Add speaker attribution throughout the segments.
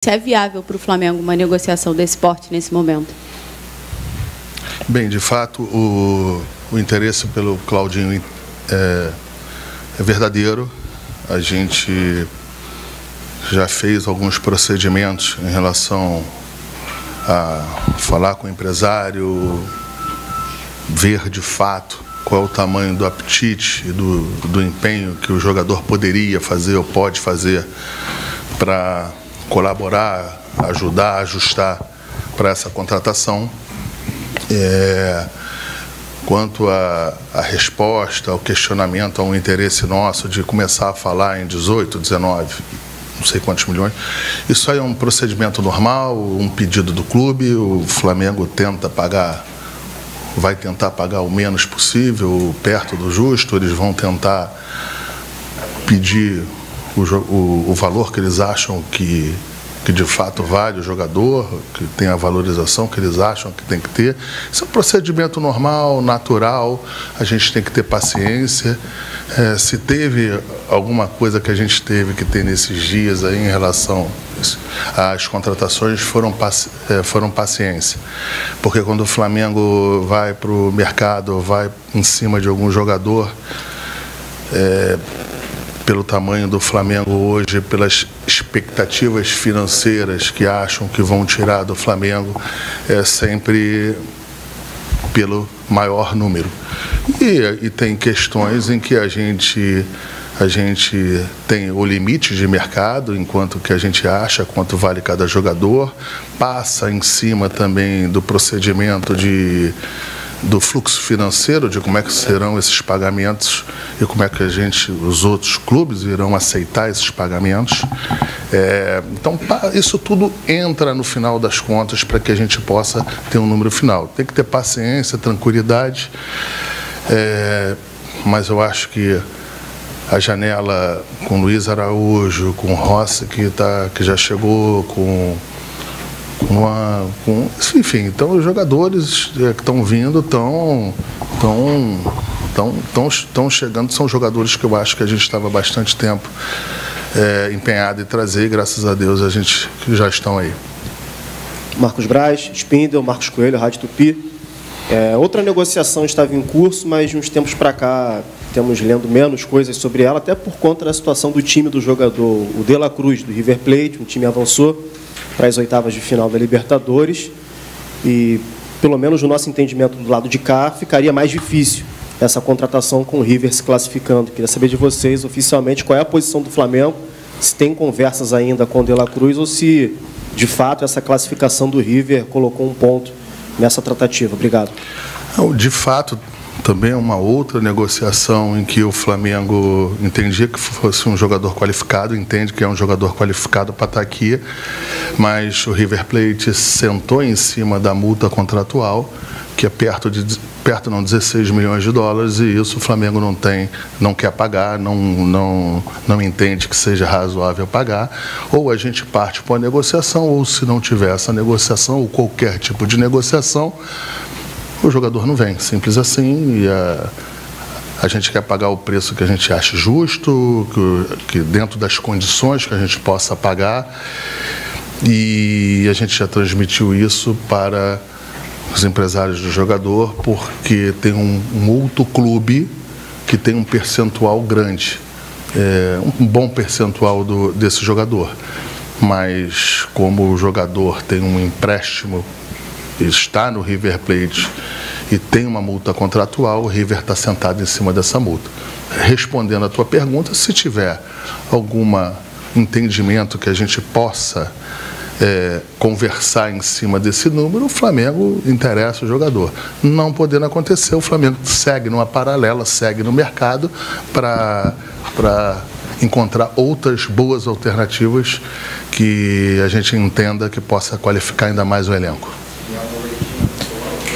Speaker 1: Se é viável para o Flamengo uma negociação desse porte nesse momento?
Speaker 2: Bem, de fato, o interesse pelo Claudinho é verdadeiro. A gente já fez alguns procedimentos em relação a falar com o empresário, ver de fato qual é o tamanho do apetite e do empenho que o jogador poderia fazer ou pode fazer para colaborar, ajudar, ajustar para essa contratação. Quanto à resposta, ao questionamento, ao interesse nosso de começar a falar em 18, 19, não sei quantos milhões, isso aí é um procedimento normal, um pedido do clube. O Flamengo vai tentar pagar o menos possível, perto do justo. Eles vão tentar pedir o valor que eles acham que de fato vale o jogador, que tem a valorização que eles acham que tem que ter. Isso é um procedimento normal, natural. A gente tem que ter paciência. Se teve alguma coisa que a gente teve que ter nesses dias aí em relação às contratações, foram paciência. Porque quando o Flamengo vai para o mercado, vai em cima de algum jogador, pelo tamanho do Flamengo hoje, pelas expectativas financeiras que acham que vão tirar do Flamengo, é sempre pelo maior número. E tem questões em que a gente tem o limite de mercado, enquanto que a gente acha quanto vale cada jogador, passa em cima também do procedimento do fluxo financeiro, de como é que serão esses pagamentos e como é que os outros clubes irão aceitar esses pagamentos. Então, isso tudo entra no final das contas para que a gente possa ter um número final. Tem que ter paciência, tranquilidade, mas eu acho que a janela com Luiz Araújo, com Rossi, que já chegou, enfim, então os jogadores que estão vindo estão chegando, são jogadores que eu acho que a gente estava bastante tempo empenhado em trazer, e graças a Deus a gente já estão aí.
Speaker 3: Marcos Braz, Spindel, Marcos Coelho, Rádio Tupi. Outra negociação estava em curso, mas de uns tempos para cá temos lendo menos coisas sobre ela, até por conta da situação do time do jogador, o De La Cruz, do River Plate. Um time avançou para as oitavas de final da Libertadores e, pelo menos no nosso entendimento do lado de cá, ficaria mais difícil essa contratação com o River se classificando. Queria saber de vocês, oficialmente, qual é a posição do Flamengo, se tem conversas ainda com o De La Cruz ou se, de fato, essa classificação do River colocou um ponto nessa tratativa. Obrigado.
Speaker 2: De fato, também uma outra negociação em que o Flamengo entendia que fosse um jogador qualificado, entende que é um jogador qualificado para estar aqui, mas o River Plate sentou em cima da multa contratual, que é perto 16 milhões de dólares, e isso o Flamengo não quer pagar, não entende que seja razoável pagar. Ou a gente parte para a negociação, ou se não tiver essa negociação, ou qualquer tipo de negociação, o jogador não vem, simples assim. E a gente quer pagar o preço que a gente acha justo, que dentro das condições que a gente possa pagar, e a gente já transmitiu isso para os empresários do jogador, porque tem um outro clube que tem um percentual grande, um bom percentual desse jogador, mas como o jogador tem um empréstimo, está no River Plate e tem uma multa contratual, o River está sentado em cima dessa multa. Respondendo à tua pergunta, se tiver algum entendimento que a gente possa conversar em cima desse número, o Flamengo interessa o jogador. Não podendo acontecer, o Flamengo segue numa paralela, segue no mercado para encontrar outras boas alternativas que a gente entenda que possa qualificar ainda mais o elenco.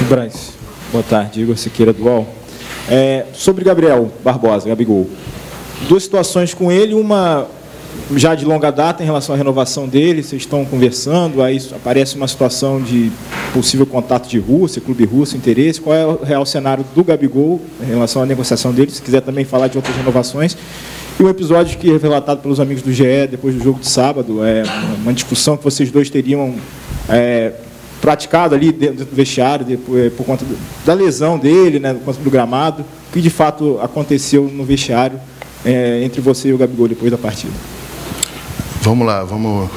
Speaker 4: Braz, boa tarde, Igor Siqueira do UOL. Sobre Gabriel Barbosa, Gabigol, duas situações com ele, uma já de longa data em relação à renovação dele, vocês estão conversando, aí aparece uma situação de possível contato de Rússia, clube russo, interesse. Qual é o real cenário do Gabigol em relação à negociação dele? Se quiser também falar de outras renovações. E um episódio que é relatado pelos amigos do GE depois do jogo de sábado, uma discussão que vocês dois teriam praticado ali dentro do vestiário por conta da lesão dele, né, por conta do gramado. O que de fato aconteceu no vestiário entre você e o Gabigol depois da partida?
Speaker 2: Vamos lá, vamos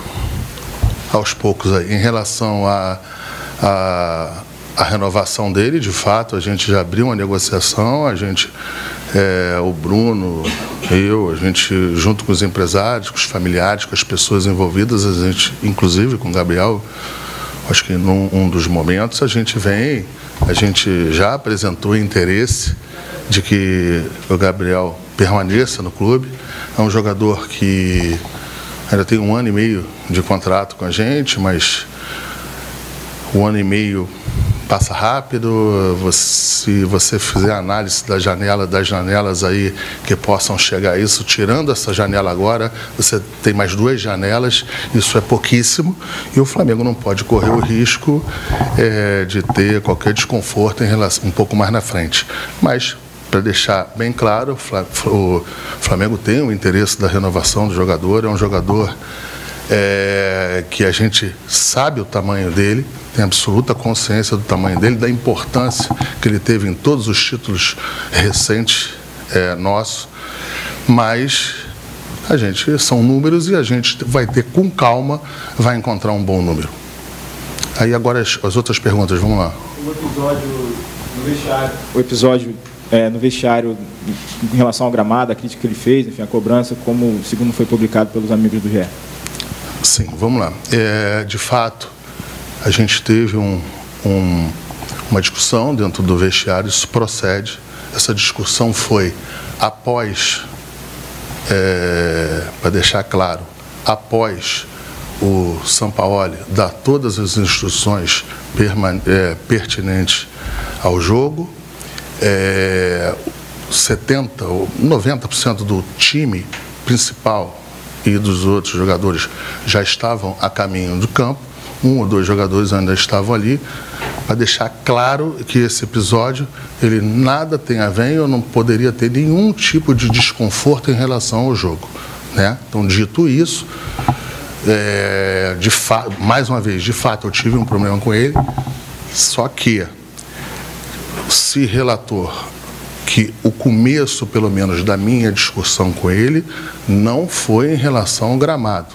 Speaker 2: aos poucos aí. Em relação à renovação dele, de fato, a gente já abriu uma negociação, o Bruno, a gente, junto com os empresários, com os familiares, com as pessoas envolvidas, a gente, inclusive com o Gabriel, acho que num dos momentos a gente já apresentou interesse de que o Gabriel permaneça no clube. É um jogador que ainda tem 1 ano e meio de contrato com a gente, mas 1 ano e meio passa rápido. Se você fizer a análise das janelas aí que possam chegar a isso, tirando essa janela agora, você tem mais 2 janelas, isso é pouquíssimo, e o Flamengo não pode correr o risco de ter qualquer desconforto em relação, um pouco mais na frente. Mas, para deixar bem claro, o Flamengo tem o interesse da renovação do jogador, é um jogador que a gente sabe o tamanho dele, tem absoluta consciência do tamanho dele, da importância que ele teve em todos os títulos recentes nossos, mas são números e a gente vai ter com calma, vai encontrar um bom número. Aí agora as outras perguntas, vamos lá.
Speaker 4: O episódio no vestiário em relação ao gramado, a crítica que ele fez, enfim, a cobrança, como segundo foi publicado pelos amigos do GE.
Speaker 2: Sim, vamos lá. De fato, a gente teve uma discussão dentro do vestiário, isso procede. Essa discussão foi após, para deixar claro, após o Sampaoli dar todas as instruções pertinentes ao jogo. 70% ou 90% do time principal e dos outros jogadores já estavam a caminho do campo. 1 ou 2 jogadores ainda estavam ali, para deixar claro que esse episódio ele nada tem a ver, eu não poderia ter nenhum tipo de desconforto em relação ao jogo, né? Então, dito isso, mais uma vez, de fato eu tive um problema com ele, só que se relatou que o começo, pelo menos, da minha discussão com ele não foi em relação ao gramado.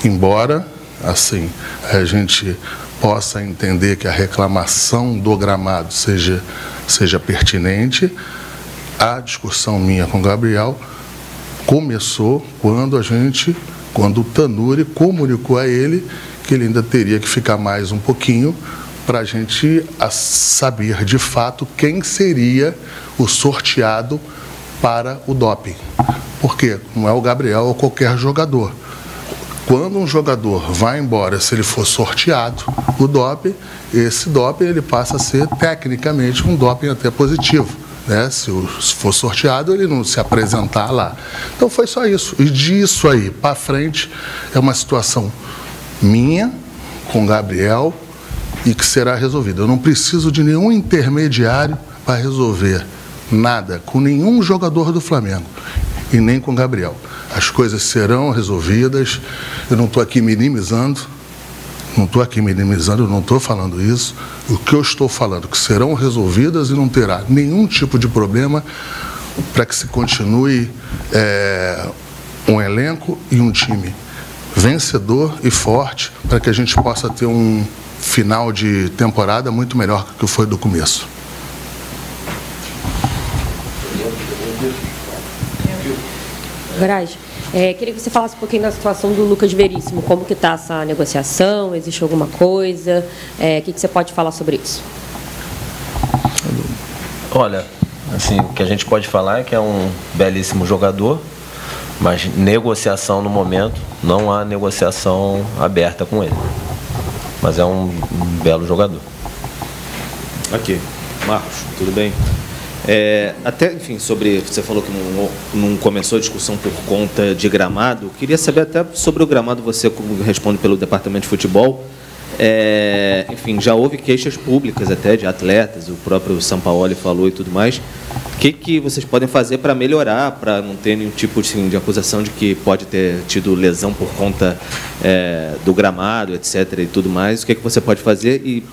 Speaker 2: Embora, assim, a gente possa entender que a reclamação do gramado seja pertinente, a discussão minha com o Gabriel começou quando o Tanuri comunicou a ele que ele ainda teria que ficar mais um pouquinho para a gente saber de fato quem seria o sorteado para o doping. Porque não é o Gabriel ou qualquer jogador. Quando um jogador vai embora, se ele for sorteado, o doping, esse doping ele passa a ser tecnicamente um doping até positivo, né? Se for sorteado, ele não se apresentar lá. Então foi só isso. E disso aí para frente é uma situação minha com o Gabriel, e que será resolvido. Eu não preciso de nenhum intermediário para resolver nada com nenhum jogador do Flamengo e nem com o Gabriel. As coisas serão resolvidas. Eu não estou aqui minimizando, não estou falando isso. O que eu estou falando, que serão resolvidas e não terá nenhum tipo de problema para que se continue um elenco e um time vencedor e forte, para que a gente possa ter um final de temporada muito melhor que foi do começo.
Speaker 5: Braz, queria que você falasse um pouquinho da situação do Lucas Veríssimo, como que está essa negociação, existe alguma coisa, o que você pode falar sobre isso?
Speaker 6: Olha, assim, o que a gente pode falar é que é um belíssimo jogador, mas negociação no momento, não há negociação aberta com ele. Mas é um belo jogador.
Speaker 7: Aqui, Marcos, tudo bem? Enfim, você falou que não começou a discussão por conta de gramado. Queria saber até sobre o gramado, você como responde pelo departamento de futebol, Enfim, já houve queixas públicas até de atletas, o próprio Sampaoli falou e tudo mais. O que vocês podem fazer para melhorar, para não ter nenhum tipo de acusação de que pode ter tido lesão por conta do gramado, etc. e tudo mais? O que você pode fazer? E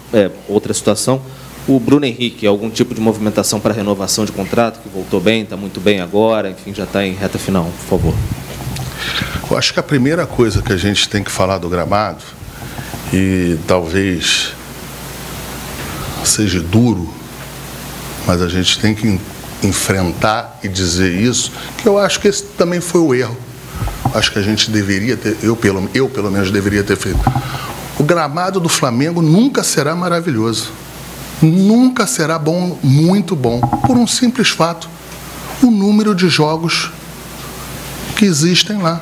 Speaker 7: outra situação, o Bruno Henrique, algum tipo de movimentação para renovação de contrato, que voltou bem, está muito bem agora, enfim, já está em reta final, por favor.
Speaker 2: Eu acho que a primeira coisa que a gente tem que falar do gramado, e talvez seja duro, mas a gente tem que enfrentar e dizer isso, que eu acho que esse também foi o erro. Acho que a gente deveria ter, eu pelo menos deveria ter feito. O gramado do Flamengo nunca será maravilhoso. Nunca será bom, muito bom, por um simples fato: o número de jogos que existem lá.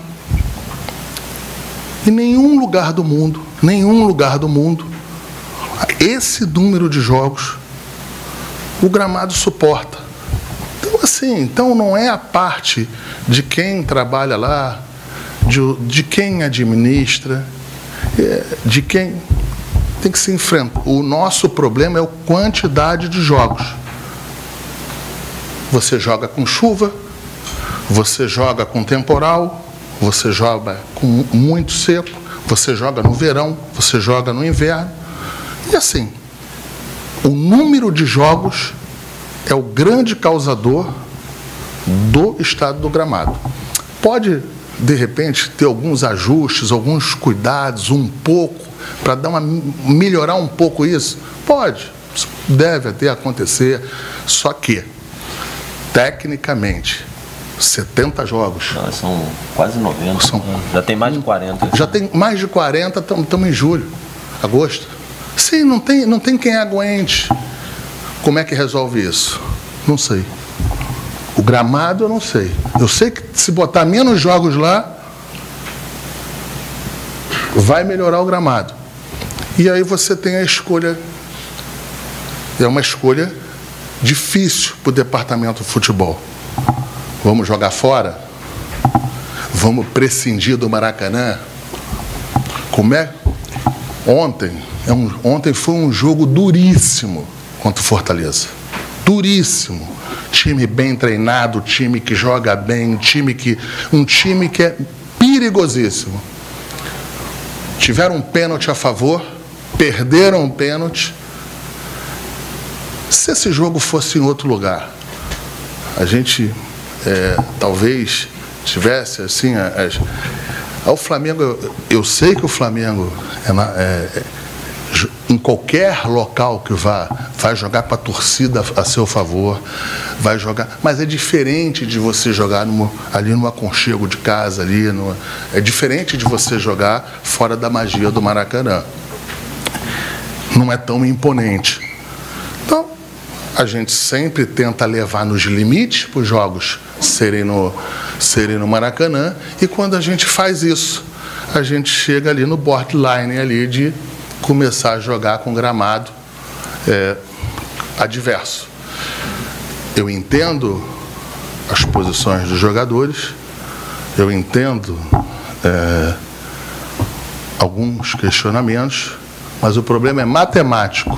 Speaker 2: Em nenhum lugar do mundo, esse número de jogos o gramado suporta. Então, assim, não é a parte de quem trabalha lá, de quem administra, de quem tem que se enfrentar. O nosso problema é a quantidade de jogos. Você joga com chuva, você joga com temporal, você joga com muito seco, você joga no verão, você joga no inverno. E assim, o número de jogos é o grande causador do estado do gramado. Pode, de repente, ter alguns ajustes, alguns cuidados, um pouco, para melhorar um pouco isso? Pode, deve até acontecer, só que, tecnicamente, 70 jogos.
Speaker 6: Não, são quase 90. Já tem mais de 40.
Speaker 2: Já tem mais de 40, estamos em julho, agosto. Sim, não tem quem aguente. Como é que resolve isso? Não sei. O gramado eu não sei. Eu sei que se botar menos jogos lá, vai melhorar o gramado. E aí você tem a escolha. É uma escolha difícil para o departamento de futebol. Vamos jogar fora? Vamos prescindir do Maracanã? Como é? Ontem foi um jogo duríssimo contra o Fortaleza. Duríssimo. Time bem treinado, time que joga bem, um time que é perigosíssimo. Tiveram um pênalti a favor, perderam um pênalti. Se esse jogo fosse em outro lugar, a gente talvez tivesse assim... O Flamengo, eu sei que o Flamengo em qualquer local que vai jogar com a torcida a seu favor, vai jogar, mas é diferente de você jogar ali no aconchego de casa, é diferente de você jogar fora da magia do Maracanã. Não é tão imponente. Então, a gente sempre tenta levar nos limites para os jogos serem no Maracanã, e quando a gente faz isso, a gente chega ali no borderline ali de começar a jogar com gramado adverso. Eu entendo as posições dos jogadores, eu entendo alguns questionamentos, mas o problema é matemático.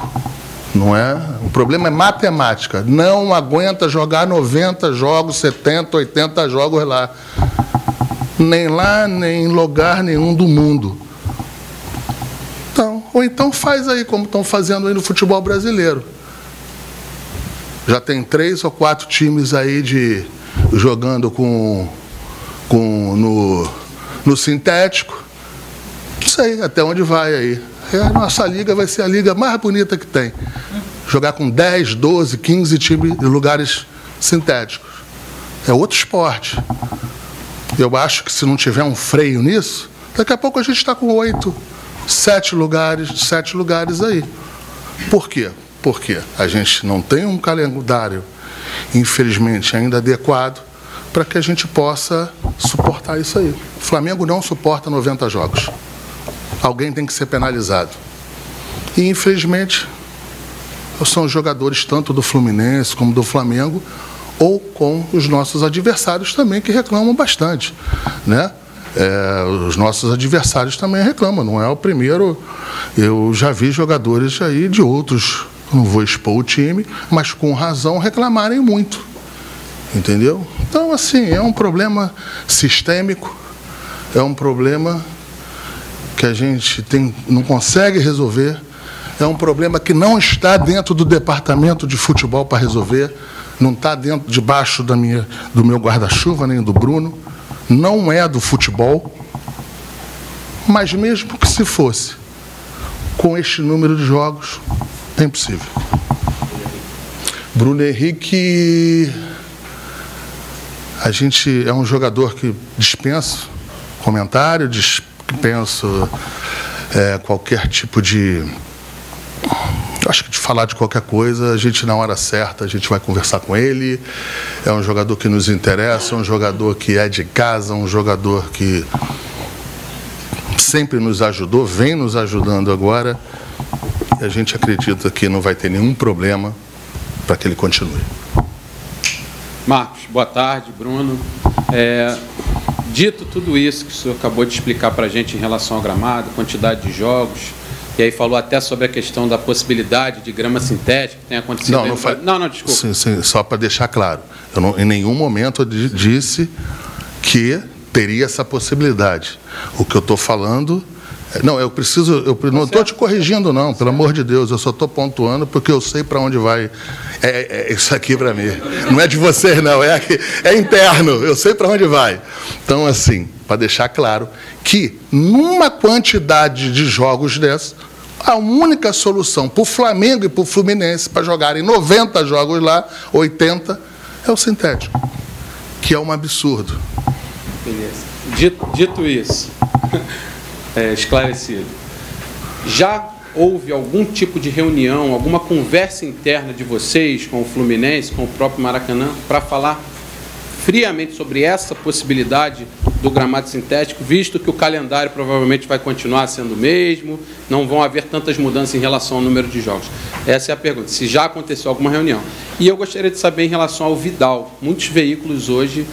Speaker 2: Não é? O problema é matemática. Não aguenta jogar 90 jogos, 70, 80 jogos lá. Nem lá, nem em lugar nenhum do mundo. Ou então faz aí como estão fazendo aí no futebol brasileiro. Já tem 3 ou 4 times aí jogando no sintético. Não sei até onde vai aí. A nossa liga vai ser a liga mais bonita que tem. Jogar com 10, 12, 15 times em lugares sintéticos. É outro esporte. Eu acho que se não tiver um freio nisso, daqui a pouco a gente está com 8, 7 lugares aí. Por quê? Porque a gente não tem um calendário, infelizmente, ainda adequado para que a gente possa suportar isso aí. O Flamengo não suporta 90 jogos. Alguém tem que ser penalizado. E, infelizmente, são os jogadores tanto do Fluminense como do Flamengo, ou com os nossos adversários também, que reclamam bastante, né? os nossos adversários também reclamam, não é o primeiro. Eu já vi jogadores aí de outros, não vou expor o time, mas com razão reclamarem muito, entendeu? Então, assim, é um problema sistêmico, é um problema que a gente não consegue resolver, é um problema que não está dentro do departamento de futebol para resolver, não está debaixo do meu guarda-chuva, nem do Bruno, não é do futebol, mas mesmo que se fosse, com este número de jogos, é impossível. Bruno Henrique, a gente é um jogador que dispensa comentário, dispensa qualquer tipo de... Acho que de falar de qualquer coisa, a gente na hora certa, a gente vai conversar com ele. É um jogador que nos interessa, um jogador que é de casa, um jogador que sempre nos ajudou, vem nos ajudando agora. E a gente acredita que não vai ter nenhum problema para que ele continue.
Speaker 8: Marcos, boa tarde, Bruno. Dito tudo isso que o senhor acabou de explicar para a gente em relação ao gramado, quantidade de jogos, e aí falou até sobre a questão da possibilidade de grama sintética que tem acontecido. Não, desculpa.
Speaker 2: Sim, só para deixar claro. Eu em nenhum momento eu disse que teria essa possibilidade. O que eu estou falando... Não, eu não estou te corrigindo, não, pelo amor de Deus. Eu só estou pontuando porque eu sei para onde vai. Isso aqui para mim. Não é de vocês, não. É interno. Eu sei para onde vai. Então, assim, para deixar claro que numa quantidade de jogos dessa, a única solução para o Flamengo e para o Fluminense para jogarem 90 jogos lá, 80, é o sintético, que é um absurdo.
Speaker 8: Beleza. Dito isso... esclarecido. Já houve algum tipo de reunião, alguma conversa interna de vocês com o Fluminense, com o próprio Maracanã, para falar friamente sobre essa possibilidade do gramado sintético, visto que o calendário provavelmente vai continuar sendo o mesmo, não vão haver tantas mudanças em relação ao número de jogos? Essa é a pergunta, se já aconteceu alguma reunião. E eu gostaria de saber em relação ao Vidal. Muitos veículos hoje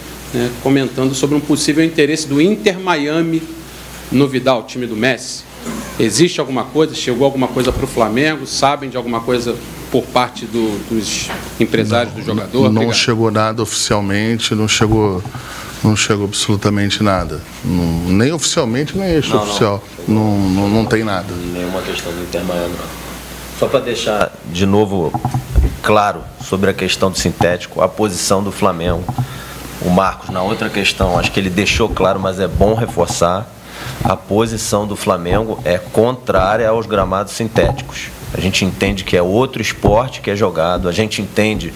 Speaker 8: comentando sobre um possível interesse do Inter Miami no Vidal, time do Messi. Existe alguma coisa? Chegou alguma coisa para o Flamengo? Sabem de alguma coisa por parte dos empresários do jogador?
Speaker 2: Não chegou nada oficialmente, não chegou absolutamente nada. Nem oficialmente, nem extraoficial. Não tem nada.
Speaker 6: Nenhuma questão do Inter Miami, não. Só para deixar de novo claro sobre a questão do sintético, a posição do Flamengo. O Marcos, na outra questão, acho que ele deixou claro, mas é bom reforçar. A posição do Flamengo é contrária aos gramados sintéticos. A gente entende que é outro esporte que é jogado, a gente entende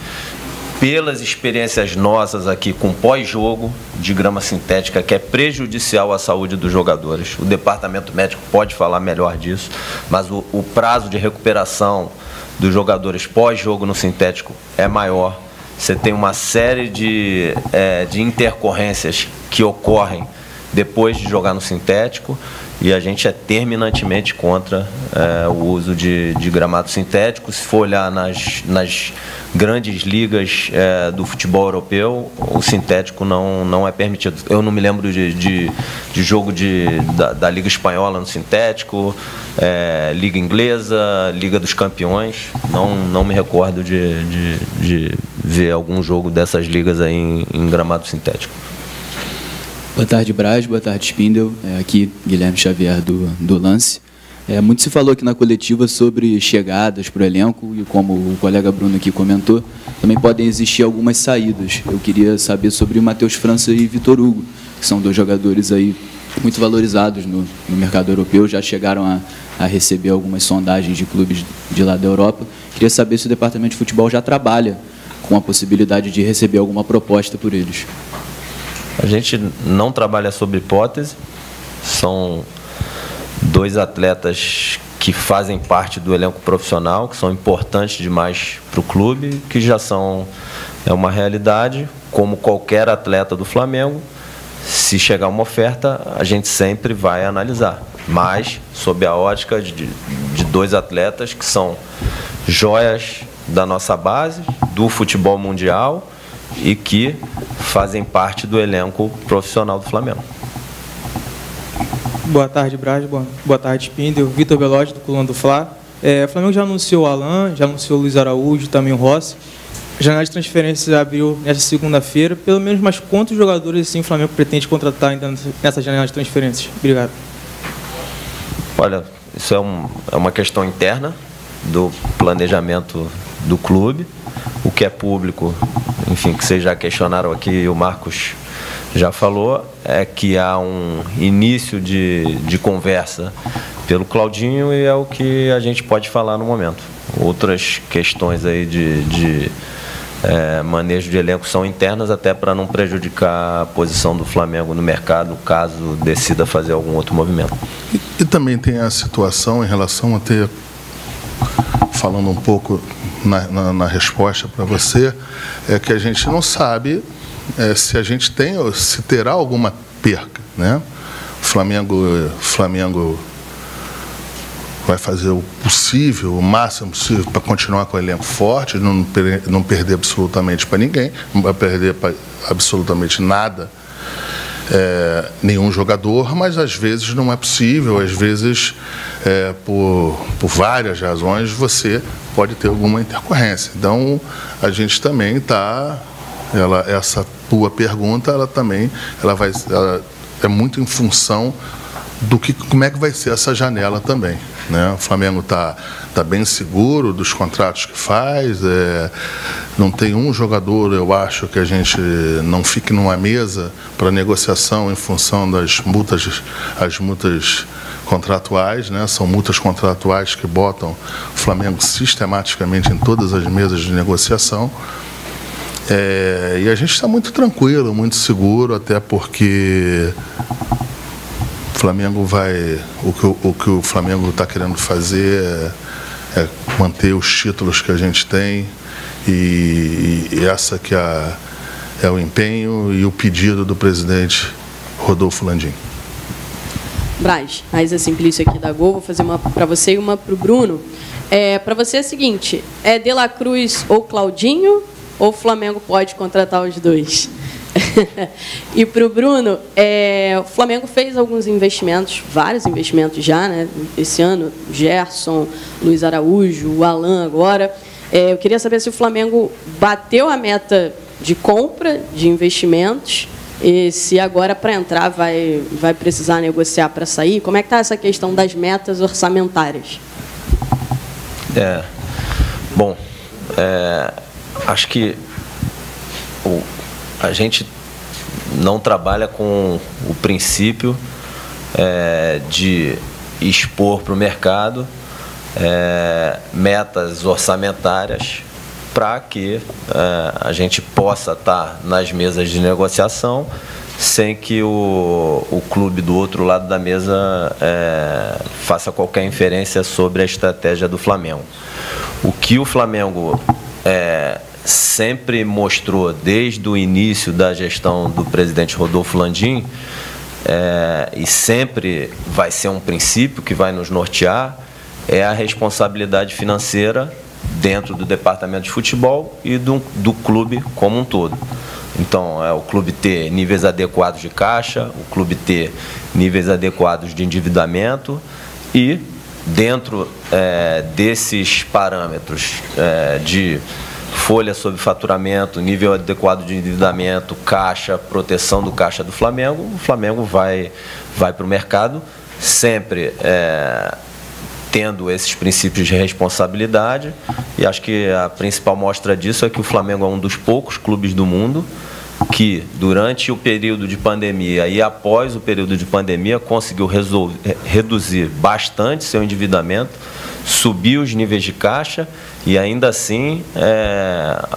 Speaker 6: pelas experiências nossas aqui com pós-jogo de grama sintética que é prejudicial à saúde dos jogadores. O departamento médico pode falar melhor disso, mas o prazo de recuperação dos jogadores pós-jogo no sintético é maior. Você tem uma série de intercorrências que ocorrem depois de jogar no sintético, e a gente é terminantemente contra o uso de gramado sintético. Se for olhar nas grandes ligas do futebol europeu, o sintético não é permitido. Eu não me lembro de jogo da Liga Espanhola no sintético, Liga Inglesa, Liga dos Campeões. Não me recordo de ver algum jogo dessas ligas aí em gramado sintético.
Speaker 9: Boa tarde, Braz. Boa tarde, Spindel. Aqui, Guilherme Xavier, do Lance. Muito se falou aqui na coletiva sobre chegadas para o elenco e, como o colega Bruno aqui comentou, também podem existir algumas saídas. Eu queria saber sobre o Matheus França e Vitor Hugo, que são dois jogadores aí muito valorizados no mercado europeu, já chegaram a receber algumas sondagens de clubes de lá da Europa. Queria saber se o Departamento de Futebol já trabalha com a possibilidade de receber alguma proposta por eles.
Speaker 6: A gente não trabalha sobre hipótese, são dois atletas que fazem parte do elenco profissional, que são importantes demais para o clube, que já são uma realidade, como qualquer atleta do Flamengo. Se chegar uma oferta, a gente sempre vai analisar, mas sob a ótica de dois atletas que são joias da nossa base, do futebol mundial, e que fazem parte do elenco profissional do Flamengo.
Speaker 10: Boa tarde, Braz. Boa tarde, Spindel. Vitor Veloz, do Coluna do Fla. O Flamengo já anunciou o Alan, já anunciou o Luiz Araújo, também o Rossi. A janela de transferências abriu nesta segunda-feira. Pelo menos, mas quantos jogadores assim, o Flamengo pretende contratar ainda nessa janela de transferências? Obrigado.
Speaker 6: Olha, isso é uma questão interna do planejamento do clube. O que é público, enfim, que vocês já questionaram aqui e o Marcos já falou, é que há um início de conversa pelo Claudinho e é o que a gente pode falar no momento. Outras questões aí de manejo de elenco são internas, até para não prejudicar a posição do Flamengo no mercado, caso decida fazer algum outro movimento.
Speaker 2: E também tem a situação em relação a ter, falando um pouco na resposta para você, é que a gente não sabe se a gente tem ou se terá alguma perca, né? O Flamengo vai fazer o possível, o máximo possível para continuar com o elenco forte, não perder absolutamente para ninguém, não vai perder para absolutamente nada, nenhum jogador, mas às vezes não é possível, às vezes por várias razões você pode ter alguma intercorrência. Então a gente também está, essa tua pergunta, ela é muito em função do como é que vai ser essa janela também, né? O Flamengo está bem seguro dos contratos que faz, não tem um jogador, eu acho, que a gente não fique numa mesa para negociação em função das multas, as multas contratuais, né? São multas contratuais que botam o Flamengo sistematicamente em todas as mesas de negociação. E a gente está muito tranquilo, muito seguro, até porque o Flamengo o que o Flamengo está querendo fazer é manter os títulos que a gente tem e essa que é o empenho e o pedido do presidente Rodolfo Landim.
Speaker 1: Braz, Raíssa Simplício aqui da Gol, vou fazer uma para você e uma para o Bruno. Para você é o seguinte, De La Cruz ou Claudinho, ou o Flamengo pode contratar os dois? E para o Bruno, o Flamengo fez alguns investimentos, vários investimentos já, né? Esse ano, Gerson, Luiz Araújo, o Alan agora. Eu queria saber se o Flamengo bateu a meta de compra de investimentos e se agora, para entrar, vai precisar negociar para sair. Como é que está essa questão das metas orçamentárias?
Speaker 6: Bom, acho que a gente não trabalha com o princípio de expor para o mercado metas orçamentárias para que a gente possa estar nas mesas de negociação sem que o clube do outro lado da mesa faça qualquer inferência sobre a estratégia do Flamengo. O que o Flamengo sempre mostrou desde o início da gestão do presidente Rodolfo Landim, e sempre vai ser um princípio que vai nos nortear, é a responsabilidade financeira dentro do departamento de futebol e do clube como um todo. Então, o clube ter níveis adequados de caixa, o clube ter níveis adequados de endividamento e, dentro desses parâmetros de folha sobre faturamento, nível adequado de endividamento, caixa, proteção do caixa do Flamengo, o Flamengo vai para o mercado sempre tendo esses princípios de responsabilidade, e acho que a principal mostra disso é que o Flamengo é um dos poucos clubes do mundo que, durante o período de pandemia e após o período de pandemia, conseguiu reduzir bastante seu endividamento, subir os níveis de caixa e, ainda assim,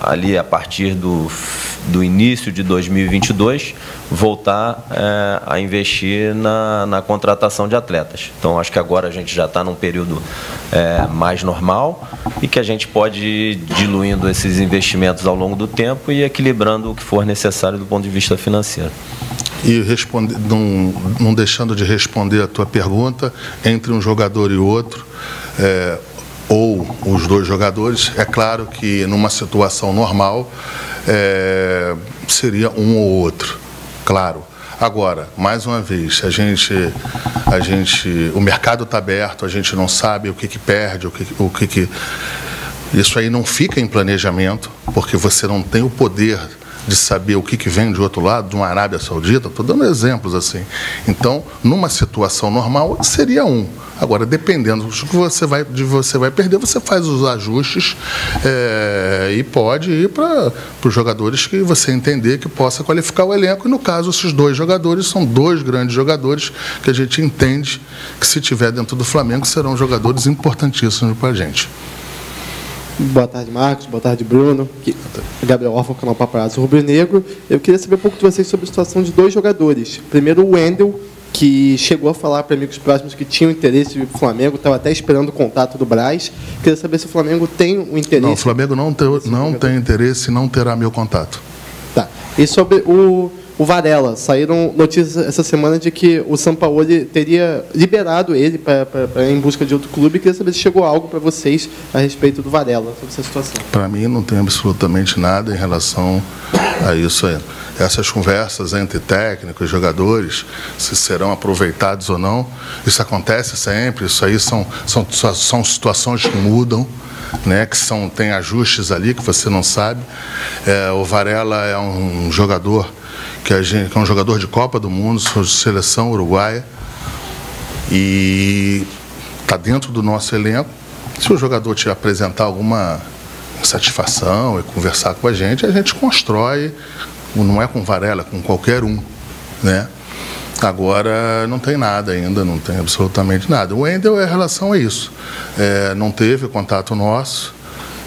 Speaker 6: ali a partir do início de 2022, voltar a investir na contratação de atletas. Então, acho que agora a gente já está num período mais normal e que a gente pode ir diluindo esses investimentos ao longo do tempo e equilibrando o que for necessário do ponto de vista financeiro.
Speaker 2: E não deixando de responder a tua pergunta, entre um jogador e outro, ou os dois jogadores, é claro que numa situação normal seria um ou outro, claro. Agora, mais uma vez, o mercado está aberto, a gente não sabe o que perde, isso aí não fica em planejamento, porque você não tem o poder de saber o que vem de outro lado, de uma Arábia Saudita, estou dando exemplos assim. Então, numa situação normal, seria um. Agora, dependendo do que você vai perder, você faz os ajustes e pode ir para os jogadores que você entender que possa qualificar o elenco. E, no caso, esses 2 jogadores são 2 grandes jogadores que a gente entende que, se tiver dentro do Flamengo, serão jogadores importantíssimos para a gente.
Speaker 3: Boa tarde, Marcos. Boa tarde, Bruno. Gabriel Orfan, canal Paparazzo Rubro-Negro. Eu queria saber um pouco de vocês sobre a situação de 2 jogadores. Primeiro, o Wendel, que chegou a falar para amigos próximos que tinham interesse de ir para o Flamengo, estava até esperando o contato do Braz. Queria saber se o Flamengo tem um interesse...
Speaker 2: Não, o Flamengo não tem interesse e não terá meu contato.
Speaker 3: Tá. E sobre o Varela, saíram notícias essa semana de que o Sampaoli teria liberado ele para ir em busca de outro clube. Queria saber se chegou algo para vocês a respeito do Varela, sobre essa situação.
Speaker 2: Para mim, não tem absolutamente nada em relação a isso aí. Essas conversas entre técnicos e jogadores, se serão aproveitados ou não, isso acontece sempre, isso aí são situações que mudam, né, que tem ajustes ali que você não sabe. O Varela é um jogador que é um jogador de Copa do Mundo, de seleção uruguaia, e está dentro do nosso elenco. Se o jogador te apresentar alguma insatisfação e conversar com a gente constrói, não é com Varela, é com qualquer um, né? Agora, não tem nada ainda, não tem absolutamente nada. O Wendel é em relação a isso. Não teve contato nosso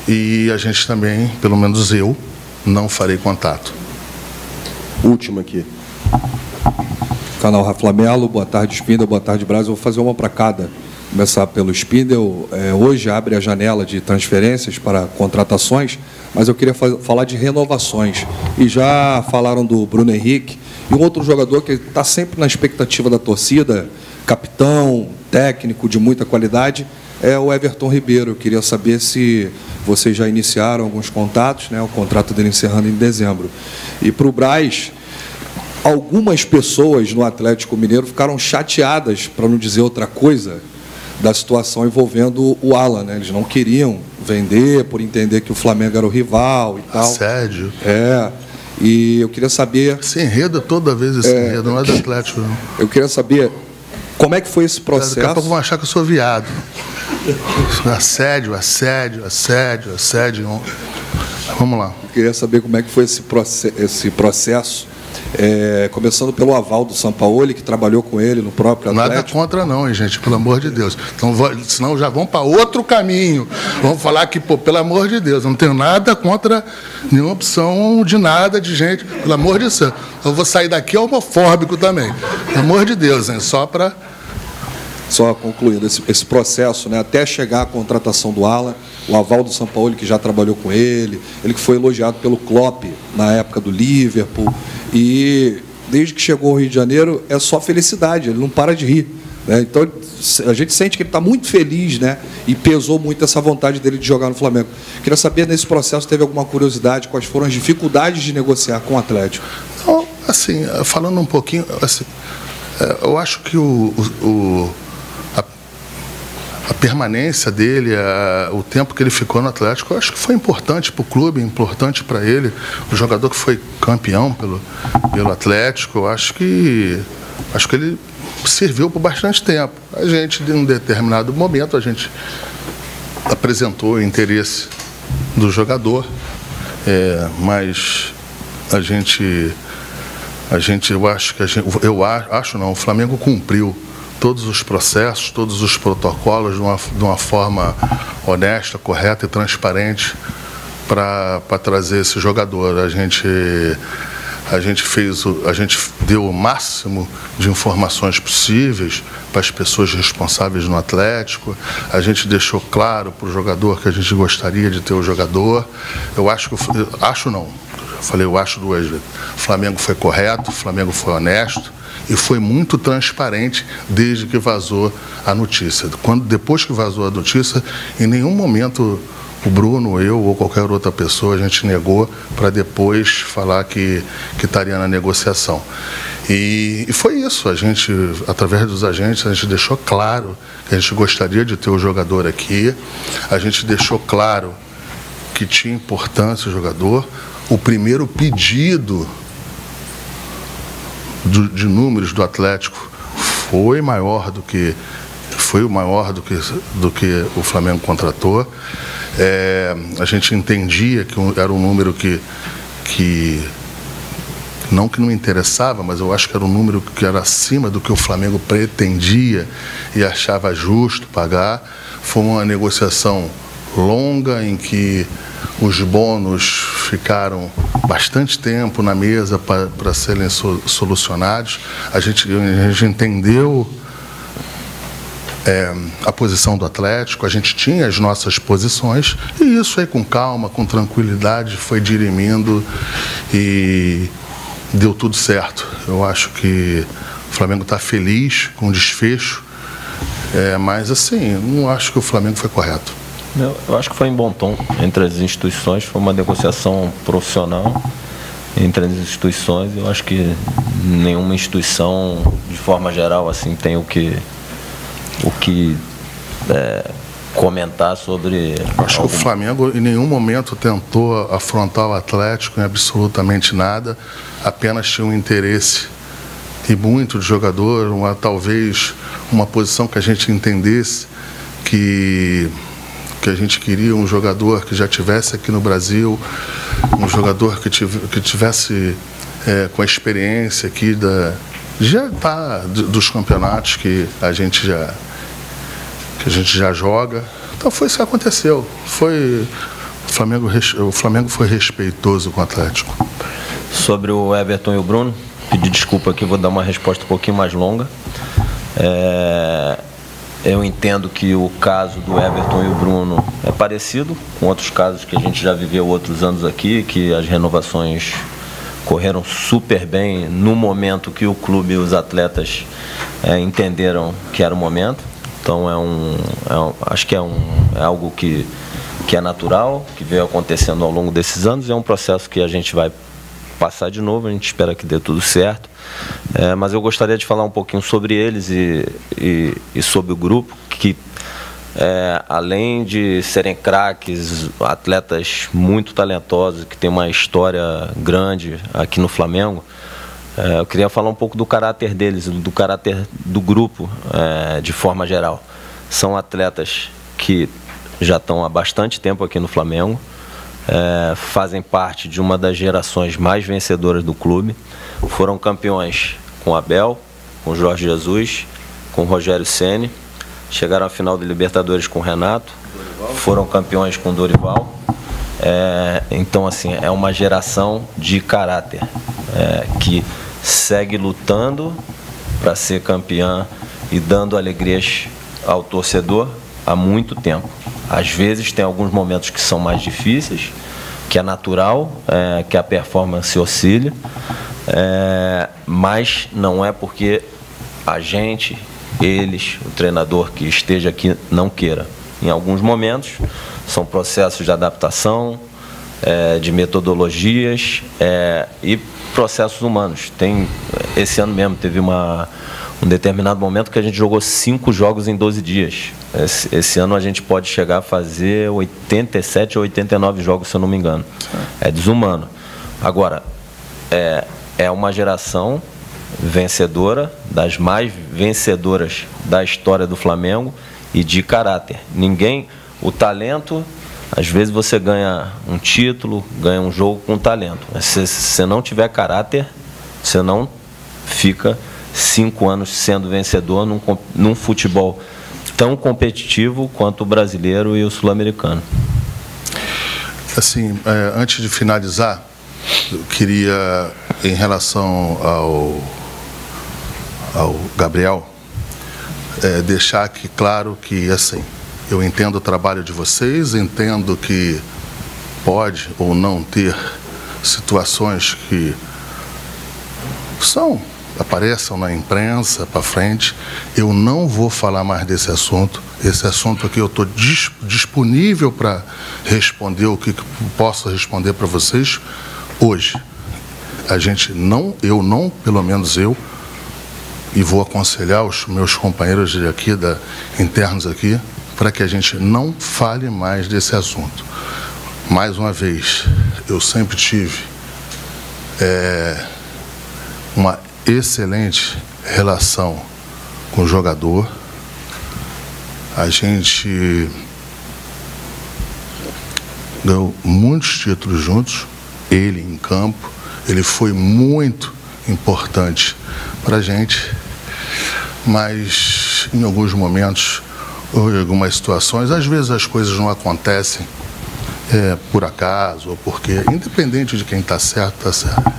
Speaker 2: e a gente também, pelo menos eu, não farei contato.
Speaker 11: Última aqui. Canal Rafa Melo, boa tarde, Spindel, boa tarde, Braz. Eu vou fazer uma para cada. Começar pelo Spindel. Hoje abre a janela de transferências para contratações, mas eu queria falar de renovações. E já falaram do Bruno Henrique, e um outro jogador que está sempre na expectativa da torcida, capitão, técnico de muita qualidade, é o Everton Ribeiro. Eu queria saber se vocês já iniciaram alguns contatos, né, o contrato dele encerrando em dezembro. E para o Braz, algumas pessoas no Atlético Mineiro ficaram chateadas, para não dizer outra coisa, da situação envolvendo o Alan, né? Eles não queriam vender por entender que o Flamengo era o rival e tal.
Speaker 2: Assédio.
Speaker 11: E eu queria saber...
Speaker 2: Esse enredo, toda vez esse enredo, não é do Atlético, não.
Speaker 11: Eu queria saber como é que foi esse processo.
Speaker 2: Daqui a pouco vão achar que eu sou viado. Assédio. Vamos lá.
Speaker 11: Eu queria saber como é que foi esse processo. Começando pelo aval do Sampaoli, que trabalhou com ele no próprio Atlético.
Speaker 2: Nada contra não, hein, gente, pelo amor de Deus. Então, senão já vão para outro caminho. Vamos falar que, pelo amor de Deus, eu não tenho nada contra nenhuma opção de nada, de gente, pelo amor de Deus. Eu vou sair daqui homofóbico também. Pelo amor de Deus, hein,
Speaker 11: Só concluindo, esse processo, né, até chegar à contratação do Alan, o aval do Sampaoli, que já trabalhou com ele que foi elogiado pelo Klopp na época do Liverpool, e desde que chegou ao Rio de Janeiro é só felicidade, ele não para de rir, né? Então a gente sente que ele está muito feliz, né, e pesou muito essa vontade dele de jogar no Flamengo. Queria saber, nesse processo, teve alguma curiosidade, quais foram as dificuldades de negociar com o Atlético?
Speaker 2: Não, assim, falando um pouquinho, assim, eu acho que a permanência dele, o tempo que ele ficou no Atlético, eu acho que foi importante para o clube, importante para ele. O jogador que foi campeão pelo Atlético, eu acho que ele serviu por bastante tempo. A gente, em um determinado momento, a gente apresentou o interesse do jogador, mas o Flamengo cumpriu todos os processos, todos os protocolos de uma forma honesta, correta e transparente para trazer esse jogador. A gente deu o máximo de informações possíveis para as pessoas responsáveis no Atlético. A gente deixou claro para o jogador que a gente gostaria de ter o jogador. Eu acho duas vezes. O Flamengo foi correto, o Flamengo foi honesto e foi muito transparente desde que vazou a notícia. Depois que vazou a notícia, em nenhum momento o Bruno, eu ou qualquer outra pessoa, a gente negou para depois falar que estaria na negociação. E foi isso, a gente, através dos agentes, a gente deixou claro que a gente gostaria de ter o jogador aqui, a gente deixou claro que tinha importância o jogador. O primeiro pedido de números do Atlético foi maior do que o Flamengo contratou. A gente entendia que era um número que não interessava, mas eu acho que era um número que era acima do que o Flamengo pretendia e achava justo pagar. Foi uma negociação longa em que os bônus ficaram bastante tempo na mesa para serem solucionados. A gente entendeu a posição do Atlético, a gente tinha as nossas posições, e isso aí com calma, com tranquilidade, foi dirimindo e deu tudo certo. Eu acho que o Flamengo está feliz com o desfecho, mas assim, não acho que o Flamengo foi correto.
Speaker 6: Eu acho que foi em bom tom entre as instituições, foi uma negociação profissional entre as instituições. Eu acho que nenhuma instituição, de forma geral, assim, tem o que comentar sobre...
Speaker 2: Acho que o Flamengo em nenhum momento tentou afrontar o Atlético em absolutamente nada, apenas tinha um interesse e muito de jogador, talvez uma posição que a gente entendesse que a gente queria um jogador que já estivesse aqui no Brasil, um jogador que tivesse com a experiência aqui dos campeonatos que a gente já joga. Então foi isso que aconteceu. O Flamengo foi respeitoso com o Atlético.
Speaker 6: Sobre o Everton e o Bruno, pedir desculpa aqui, vou dar uma resposta um pouquinho mais longa. Eu entendo que o caso do Everton e o Bruno é parecido com outros casos que a gente já viveu outros anos aqui, que as renovações correram super bem no momento que o clube e os atletas entenderam que era o momento. Então acho que é algo que é natural, que veio acontecendo ao longo desses anos, é um processo que a gente vai passar de novo, a gente espera que dê tudo certo. Mas eu gostaria de falar um pouquinho sobre eles e sobre o grupo, que além de serem craques, atletas muito talentosos, que tem uma história grande aqui no Flamengo, eu queria falar um pouco do caráter deles, do caráter do grupo, de forma geral. São atletas que já estão há bastante tempo aqui no Flamengo, fazem parte de uma das gerações mais vencedoras do clube, foram campeões com Abel, com Jorge Jesus, com Rogério Ceni, chegaram à final de Libertadores com Renato, foram campeões com Dorival. Então, assim, é uma geração de caráter que segue lutando para ser campeã e dando alegrias ao torcedor há muito tempo. Às vezes tem alguns momentos que são mais difíceis, que é natural, que a performance oscila, mas não é porque a gente, eles, o treinador que esteja aqui não queira. Em alguns momentos são processos de adaptação, de metodologias e processos humanos. Esse ano mesmo teve um determinado momento que a gente jogou 5 jogos em 12 dias. Esse ano a gente pode chegar a fazer 87 ou 89 jogos, se eu não me engano. É desumano. Agora, é uma geração vencedora, das mais vencedoras da história do Flamengo e de caráter. O talento, às vezes você ganha um título, ganha um jogo com talento. Mas se você não tiver caráter, você não fica 5 anos sendo vencedor num futebol tão competitivo quanto o brasileiro e o sul-americano.
Speaker 2: Assim, antes de finalizar, eu queria, em relação ao Gabriel, deixar aqui claro que, assim, eu entendo o trabalho de vocês, entendo que pode ou não ter situações que apareçam na imprensa para frente. Eu não vou falar mais desse assunto. Esse assunto aqui eu estou disponível para responder o que posso responder para vocês hoje. pelo menos eu, e vou aconselhar os meus companheiros aqui, internos aqui, para que a gente não fale mais desse assunto. Mais uma vez, eu sempre tive uma excelente relação com o jogador. A gente ganhou muitos títulos juntos, ele em campo, ele foi muito importante para a gente, mas em alguns momentos, ou em algumas situações, às vezes as coisas não acontecem por acaso, ou porque, independente de quem está certo, está certo.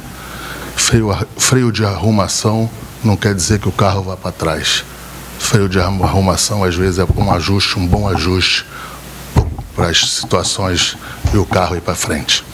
Speaker 2: Freio de arrumação não quer dizer que o carro vá para trás. Freio de arrumação, às vezes, é um bom ajuste para as situações e o carro ir para frente.